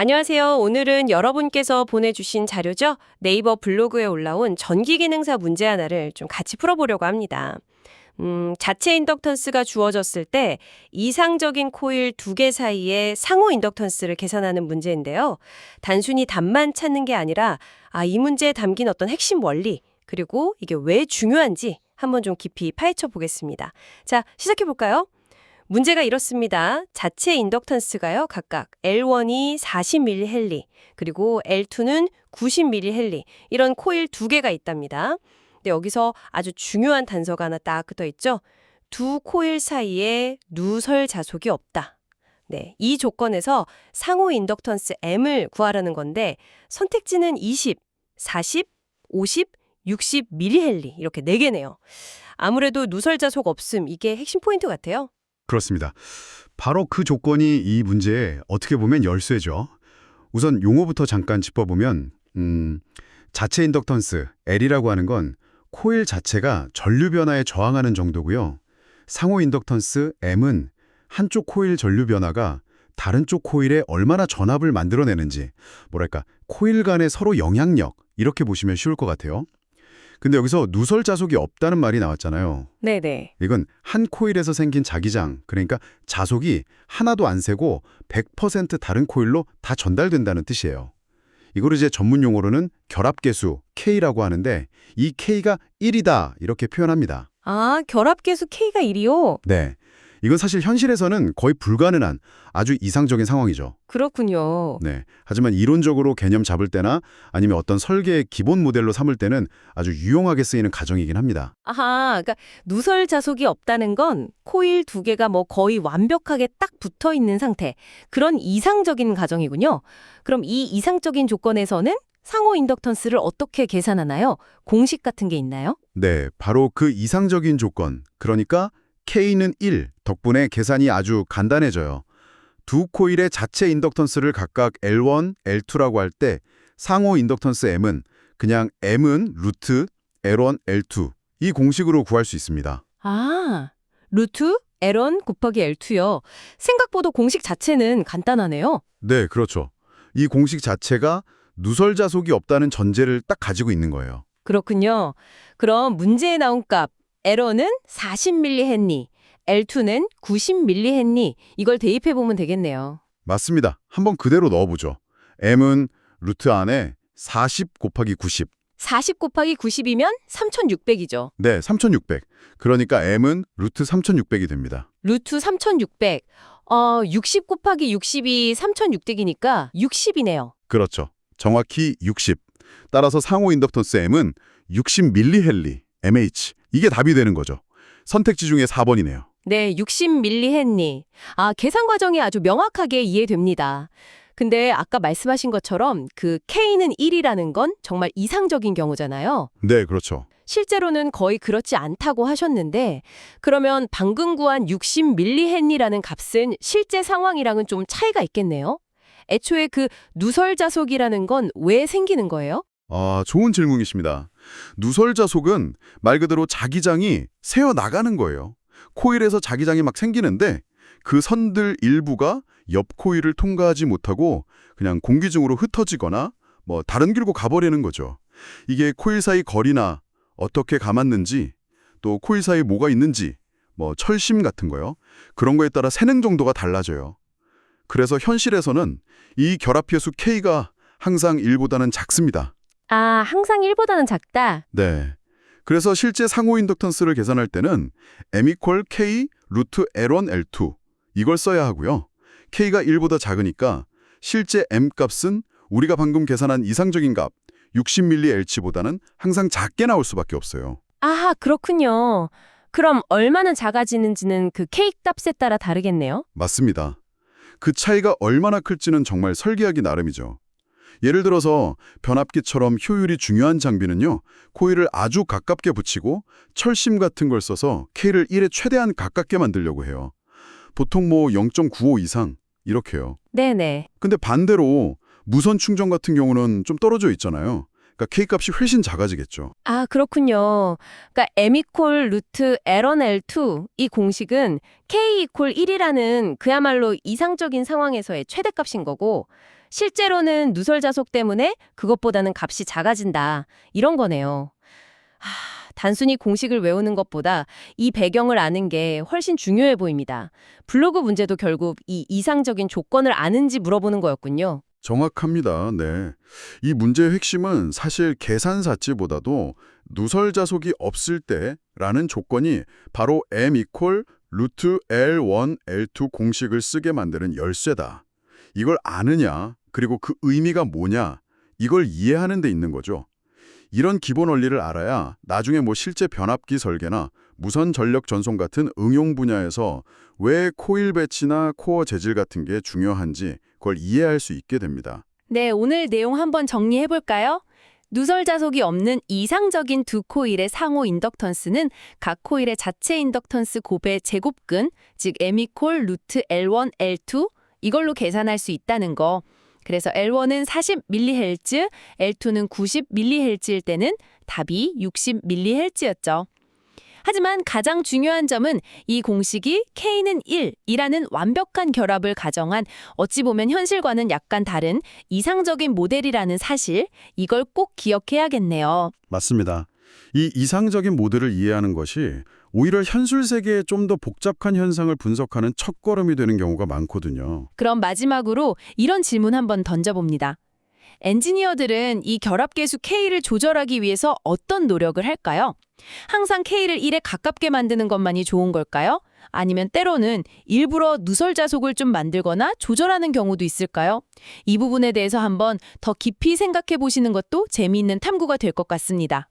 안녕하세요. 오늘은 여러분께서 보내주신 자료죠? 네이버 블로그에 올라온 전기기능사 문제 하나를 좀 같이 풀어보려고 합니다. 자체 인덕턴스가 주어졌을 때 이상적인 코일 두 개 사이의 상호 인덕턴스를 계산하는 문제인데요. 단순히 답만 찾는 게 아니라 이 문제에 담긴 어떤 핵심 원리, 그리고 이게 왜 중요한지 한번 좀 깊이 파헤쳐 보겠습니다. 자, 시작해 볼까요? 문제가 이렇습니다. 자체 인덕턴스가요, 각각 L1이 40mH, 그리고 L2는 90mH, 이런 코일 두 개가 있답니다. 근데 여기서 아주 중요한 단서가 하나 딱 붙어 있죠. 두 코일 사이에 누설 자속이 없다. 네, 이 조건에서 상호 인덕턴스 M을 구하라는 건데 선택지는 20, 40, 50, 60mH 이렇게 4개네요. 아무래도 누설 자속 없음, 이게 핵심 포인트 같아요. 그렇습니다. 바로 그 조건이 이 문제의 어떻게 보면 열쇠죠. 우선 용어부터 잠깐 짚어보면 자체 인덕턴스, L이라고 하는 건 코일 자체가 전류 변화에 저항하는 정도고요. 상호 인덕턴스, M은 한쪽 코일 전류 변화가 다른 쪽 코일에 얼마나 전압을 만들어내는지, 뭐랄까, 코일 간의 서로 영향력, 이렇게 보시면 쉬울 것 같아요. 근데 여기서 누설 자속이 없다는 말이 나왔잖아요. 네네. 이건 한 코일에서 생긴 자기장, 그러니까 자속이 하나도 안 새고 100% 다른 코일로 다 전달된다는 뜻이에요. 이걸 이제 전문 용어로는 결합계수 K라고 하는데 이 K가 1이다 이렇게 표현합니다. 결합계수 K가 1이요? 네, 이건 사실 현실에서는 거의 불가능한 아주 이상적인 상황이죠. 그렇군요. 네, 하지만 이론적으로 개념 잡을 때나 아니면 어떤 설계의 기본 모델로 삼을 때는 아주 유용하게 쓰이는 가정이긴 합니다. 그러니까 누설 자속이 없다는 건 코일 두 개가 뭐 거의 완벽하게 딱 붙어 있는 상태. 그런 이상적인 가정이군요. 그럼 이 이상적인 조건에서는 상호 인덕턴스를 어떻게 계산하나요? 공식 같은 게 있나요? 네, 바로 그 이상적인 조건, 그러니까 K는 1 덕분에 계산이 아주 간단해져요. 두 코일의 자체 인덕턴스를 각각 L1, L2라고 할 때 상호 인덕턴스 M은 그냥 M은 루트 L1, L2 이 공식으로 구할 수 있습니다. 루트 L1 곱하기 L2요. 생각보다 공식 자체는 간단하네요. 네, 그렇죠. 이 공식 자체가 누설 자속이 없다는 전제를 딱 가지고 있는 거예요. 그렇군요. 그럼 문제에 나온 값 L1은 40mH, L2는 90mH 이걸 대입해 보면 되겠네요. 맞습니다. 한번 그대로 넣어보죠. M은 루트 안에 40 곱하기 90. 40 곱하기 90이면 3600이죠. 네, 3600. 그러니까 M은 루트 3600이 됩니다. 루트 3600. 60 곱하기 60이 3600이니까 60이네요. 그렇죠. 정확히 60. 따라서 상호 인덕턴스 M은 60mH, mH. 이게 답이 되는 거죠. 선택지 중에 4번이네요. 네, 60mH. 계산 과정이 아주 명확하게 이해됩니다. 근데 아까 말씀하신 것처럼 그 K는 1이라는 건 정말 이상적인 경우잖아요. 네, 그렇죠. 실제로는 거의 그렇지 않다고 하셨는데 그러면 방금 구한 60mH라는 값은 실제 상황이랑은 좀 차이가 있겠네요. 애초에 그 누설 자속이라는 건 왜 생기는 거예요? 좋은 질문이십니다. 누설 자속은 말 그대로 자기장이 새어나가는 거예요. 코일에서 자기장이 막 생기는데 그 선들 일부가 옆 코일을 통과하지 못하고 그냥 공기 중으로 흩어지거나 뭐 다른 길로 가버리는 거죠. 이게 코일 사이 거리나 어떻게 감았는지 또 코일 사이에 뭐가 있는지 뭐 철심 같은 거요. 그런 거에 따라 새는 정도가 달라져요. 그래서 현실에서는 이 결합회수 K가 항상 1보다는 작습니다. 항상 1보다는 작다. 네. 그래서 실제 상호 인덕턴스를 계산할 때는 M equal K 루트 L1, L2 이걸 써야 하고요. K가 1보다 작으니까 실제 M 값은 우리가 방금 계산한 이상적인 값 60mH보다는 항상 작게 나올 수밖에 없어요. 그렇군요. 그럼 얼마나 작아지는지는 그 K 값에 따라 다르겠네요. 맞습니다. 그 차이가 얼마나 클지는 정말 설계하기 나름이죠. 예를 들어서 변압기처럼 효율이 중요한 장비는요. 코일을 아주 가깝게 붙이고 철심 같은 걸 써서 K를 1에 최대한 가깝게 만들려고 해요. 보통 뭐 0.95 이상 이렇게요. 네네. 근데 반대로 무선 충전 같은 경우는 좀 떨어져 있잖아요. 그러니까 K값이 훨씬 작아지겠죠. 그렇군요. 그러니까 M equal 루트 L1, L2 이 공식은 K equal 1이라는 그야말로 이상적인 상황에서의 최대값인 거고 실제로는 누설 자속 때문에 그것보다는 값이 작아진다. 이런 거네요. 단순히 공식을 외우는 것보다 이 배경을 아는 게 훨씬 중요해 보입니다. 블로그 문제도 결국 이 이상적인 조건을 아는지 물어보는 거였군요. 정확합니다. 네. 이 문제의 핵심은 사실 계산사치보다도 누설 자속이 없을 때라는 조건이 바로 m equal 루트 L1, L2 공식을 쓰게 만드는 열쇠다. 이걸 아느냐, 그리고 그 의미가 뭐냐, 이걸 이해하는 데 있는 거죠. 이런 기본 원리를 알아야 나중에 실제 변압기 설계나 무선 전력 전송 같은 응용 분야에서 왜 코일 배치나 코어 재질 같은 게 중요한지 그걸 이해할 수 있게 됩니다. 네, 오늘 내용 한번 정리해 볼까요? 누설 자속이 없는 이상적인 두 코일의 상호 인덕턴스는 각 코일의 자체 인덕턴스 곱의 제곱근, 즉 m equal 루트 L1, L2 이걸로 계산할 수 있다는 거. 그래서 L1은 40mHz, L2는 90mHz일 때는 답이 60mHz였죠. 하지만 가장 중요한 점은 이 공식이 K는 1이라는 완벽한 결합을 가정한 어찌 보면 현실과는 약간 다른 이상적인 모델이라는 사실, 이걸 꼭 기억해야겠네요. 맞습니다. 이 이상적인 모델을 이해하는 것이 오히려 현실 세계의 좀 더 복잡한 현상을 분석하는 첫걸음이 되는 경우가 많거든요. 그럼 마지막으로 이런 질문 한번 던져봅니다. 엔지니어들은 이 결합계수 K를 조절하기 위해서 어떤 노력을 할까요? 항상 K를 1에 가깝게 만드는 것만이 좋은 걸까요? 아니면 때로는 일부러 누설 자속을 좀 만들거나 조절하는 경우도 있을까요? 이 부분에 대해서 한번 더 깊이 생각해 보시는 것도 재미있는 탐구가 될 것 같습니다.